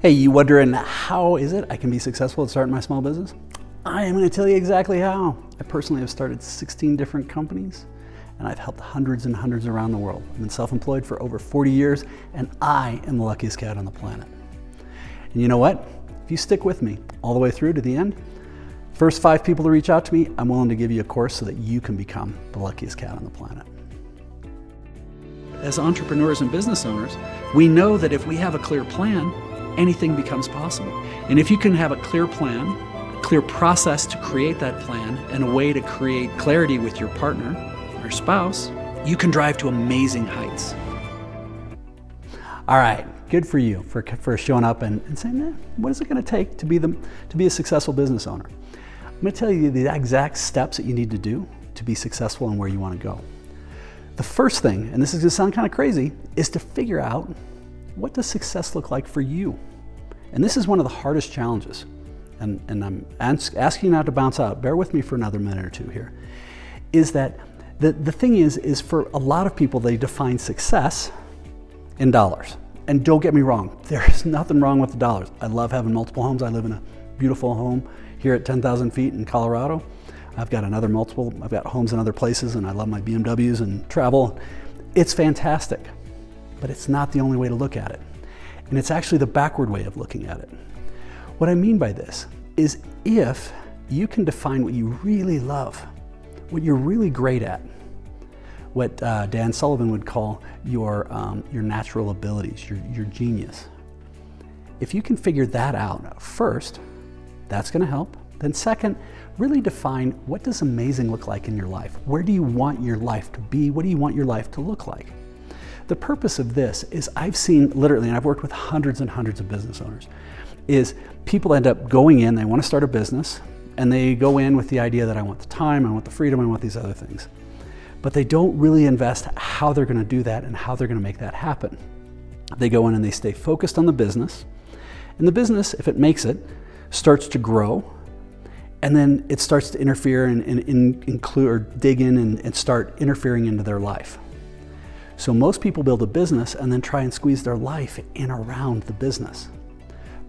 Hey, you wondering how is it I can be successful at starting my small business? I am going to tell you exactly how. I personally have started 16 different companies and I've helped hundreds and hundreds around the world. I've been self-employed for over 40 years and I am the luckiest cat on the planet. And you know what? If you stick with me all the way through to the end, first 5 people to reach out to me, I'm willing to give you a course so that you can become the luckiest cat on the planet. As entrepreneurs and business owners, we know that if we have a clear plan, anything becomes possible. And if you can have a clear plan, a clear process to create that plan, and a way to create clarity with your partner or spouse, you can drive to amazing heights. All right, good for you for showing up and saying, what is it going to take to be a successful business owner? I'm going to tell you the exact steps that you need to do to be successful and where you want to go. The first thing, and this is going to sound kind of crazy, is to figure out what does success look like for you. And this is one of the hardest challenges. And I'm asking you not to bounce out. Bear with me for another minute or two here. Is that the thing is for a lot of people, they define success in dollars. And don't get me wrong, there is nothing wrong with the dollars. I love having multiple homes. I live in a beautiful home here at 10,000 feet in Colorado. I've got I've got homes in other places, and I love my BMWs and travel. It's fantastic, but it's not the only way to look at it. And it's actually the backward way of looking at it. What I mean by this is if you can define what you really love, what you're really great at, what Dan Sullivan would call your natural abilities, your genius. If you can figure that out first, that's going to help. Then second, really define what does amazing look like in your life? Where do you want your life to be? What do you want your life to look like? The purpose of this is I've seen literally, and I've worked with hundreds and hundreds of business owners, is people end up going in, they want to start a business, and they go in with the idea that I want the time, I want the freedom, I want these other things. But they don't really invest how they're going to do that and how they're going to make that happen. They go in and they stay focused on the business, and the business, if it makes it, starts to grow, and then it starts to interfere and include or dig in and start interfering into their life. So most people build a business and then try and squeeze their life in around the business.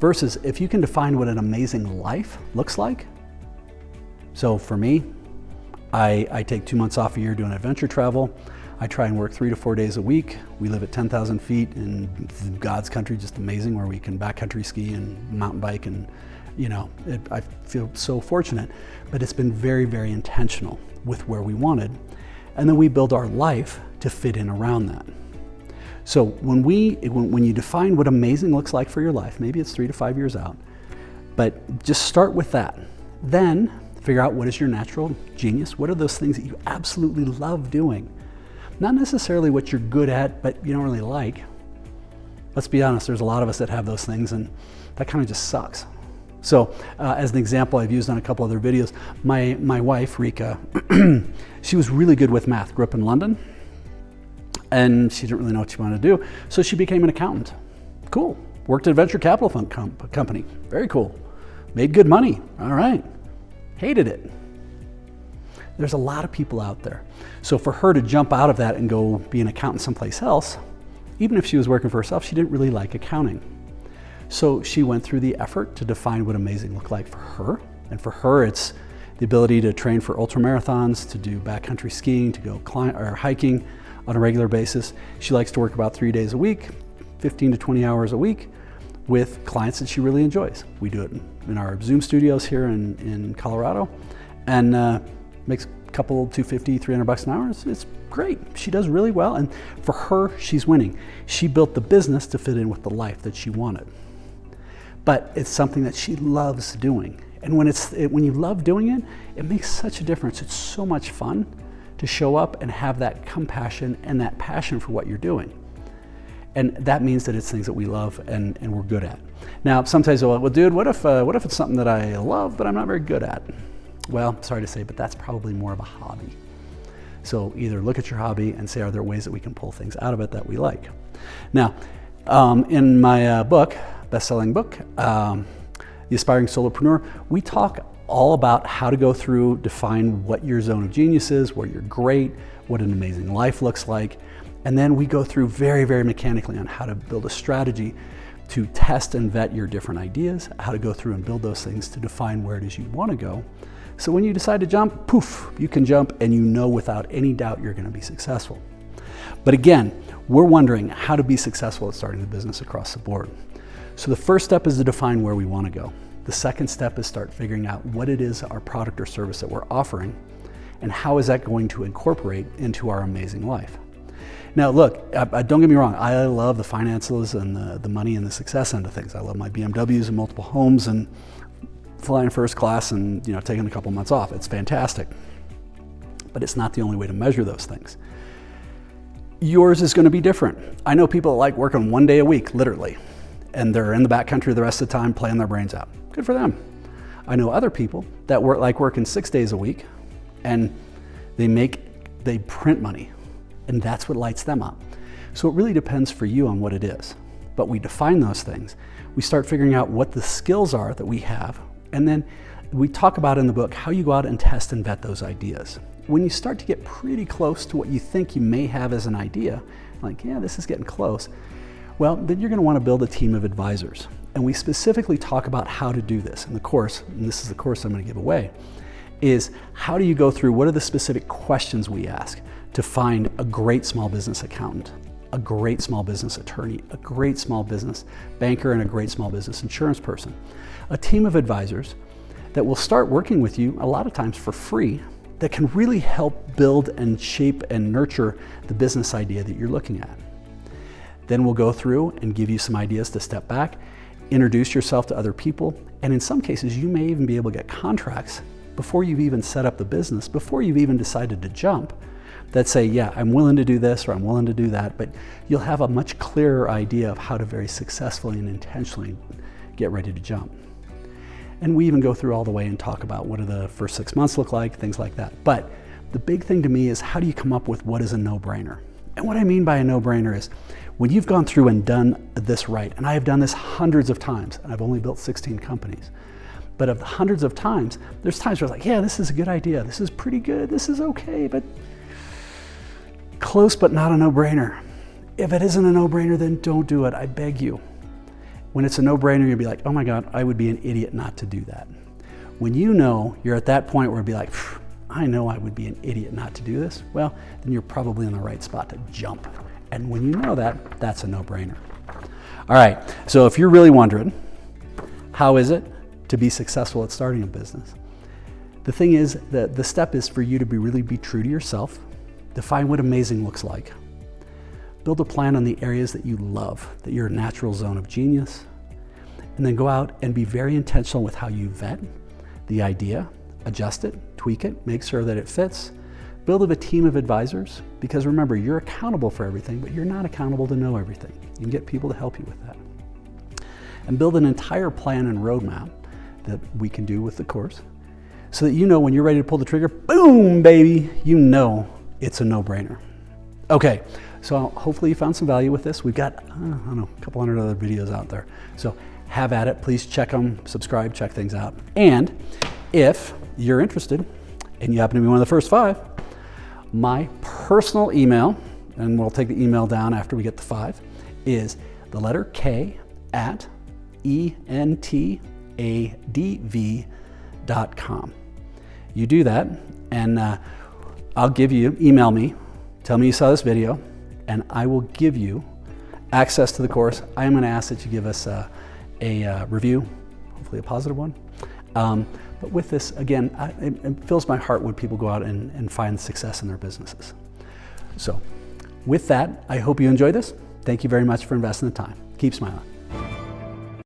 Versus if you can define what an amazing life looks like. So for me, I take 2 months off a year doing adventure travel. I try and work 3 to 4 days a week. We live at 10,000 feet in God's country, just amazing, where we can backcountry ski and mountain bike, and I feel so fortunate. But it's been very, very intentional with where we wanted. And then we build our life to fit in around that. So when you define what amazing looks like for your life, maybe it's 3 to 5 years out, but just start with that. Then figure out what is your natural genius. What are those things that you absolutely love doing? Not necessarily what you're good at, but you don't really like. Let's be honest, there's a lot of us that have those things, and that kind of just sucks. So as an example I've used on a couple other videos, my wife, Rika, she was really good with math, grew up in London, and she didn't really know what she wanted to do, so she became an accountant. Cool. Worked at a venture capital fund company. Very cool. Made good money. All right. Hated it. There's a lot of people out there. So for her to jump out of that and go be an accountant someplace else, even if she was working for herself, she didn't really like accounting. So she went through the effort to define what amazing looked like for her. And for her, it's the ability to train for ultramarathons, to do backcountry skiing, to go hiking on a regular basis. She likes to work about 3 days a week, 15 to 20 hours a week, with clients that she really enjoys. We do it in our Zoom studios here in Colorado, and makes a couple, $250, $300 an hour. It's great. She does really well, and for her, she's winning. She built the business to fit in with the life that she wanted. But it's something that she loves doing. And when you love doing it, it makes such a difference. It's so much fun to show up and have that compassion and that passion for what you're doing. And that means that it's things that we love and we're good at. Now, sometimes, well, dude, what if it's something that I love but I'm not very good at? Well, sorry to say, but that's probably more of a hobby. So either look at your hobby and say, are there ways that we can pull things out of it that we like? Now, in my book, best-selling book, The Aspiring Solopreneur, we talk all about how to go through, define what your zone of genius is, where you're great, what an amazing life looks like, and then we go through very, very mechanically on how to build a strategy to test and vet your different ideas, how to go through and build those things to define where it is you want to go. So when you decide to jump, poof, you can jump, and you know without any doubt you're going to be successful. But again, we're wondering how to be successful at starting the business across the board. So the first step is to define where we want to go. The second step is start figuring out what it is, our product or service that we're offering, and how is that going to incorporate into our amazing life. Now look, don't get me wrong, I love the finances and the money and the success end of things. I love my BMWs and multiple homes and flying first class and taking a couple months off. It's fantastic. But it's not the only way to measure those things. Yours is going to be different. I know people that like working 1 day a week, literally, and they're in the backcountry the rest of the time playing their brains out. Good for them. I know other people that like working 6 days a week, and they print money, and that's what lights them up. So it really depends for you on what it is. But we define those things. We start figuring out what the skills are that we have, and then we talk about in the book how you go out and test and vet those ideas. When you start to get pretty close to what you think you may have as an idea, like, yeah, this is getting close, well, then you're going to want to build a team of advisors. And we specifically talk about how to do this in the course, and this is the course I'm going to give away, is how do you go through, what are the specific questions we ask to find a great small business accountant, a great small business attorney, a great small business banker, and a great small business insurance person. A team of advisors that will start working with you a lot of times for free, that can really help build and shape and nurture the business idea that you're looking at. Then we'll go through and give you some ideas to step back, introduce yourself to other people, and in some cases you may even be able to get contracts before you've even set up the business, before you've even decided to jump, that say, yeah, I'm willing to do this or I'm willing to do that, but you'll have a much clearer idea of how to very successfully and intentionally get ready to jump. And we even go through all the way and talk about what do the first 6 months look like, things like that. But the big thing to me is how do you come up with what is a no-brainer? And what I mean by a no-brainer is when you've gone through and done this right, and I have done this hundreds of times, and I've only built 16 companies, but of the hundreds of times, there's times where it's like, yeah, this is a good idea, this is pretty good, this is okay, but close but not a no-brainer. If it isn't a no-brainer, then don't do it, I beg you. When it's a no-brainer, you'll be like, oh my God, I would be an idiot not to do that. When you know you're at that point where it'd be like, I know I would be an idiot not to do this, well, then you're probably in the right spot to jump. And when you know that, that's a no-brainer. All right, so if you're really wondering, how is it to be successful at starting a business? The thing is that the step is for you to really be true to yourself, define what amazing looks like, build a plan on the areas that you love, that you're a natural zone of genius, and then go out and be very intentional with how you vet the idea, adjust it, tweak it, make sure that it fits, build a team of advisors, because remember, you're accountable for everything, but you're not accountable to know everything. You can get people to help you with that. And build an entire plan and roadmap that we can do with the course, so that you know when you're ready to pull the trigger, boom, baby, you know it's a no-brainer. Okay, so hopefully you found some value with this. We've got, I don't know, a couple hundred other videos out there. So have at it, please check them, subscribe, check things out. And if you're interested, and you happen to be one of the first 5, my personal email, and we'll take the email down after we get to 5, is the letter K at entadv.com. You do that, and I'll give you, email me, tell me you saw this video, and I will give you access to the course. I am going to ask that you give us a review, hopefully a positive one. But with this, again, it fills my heart when people go out and find success in their businesses. So with that, I hope you enjoyed this. Thank you very much for investing the time. Keep smiling.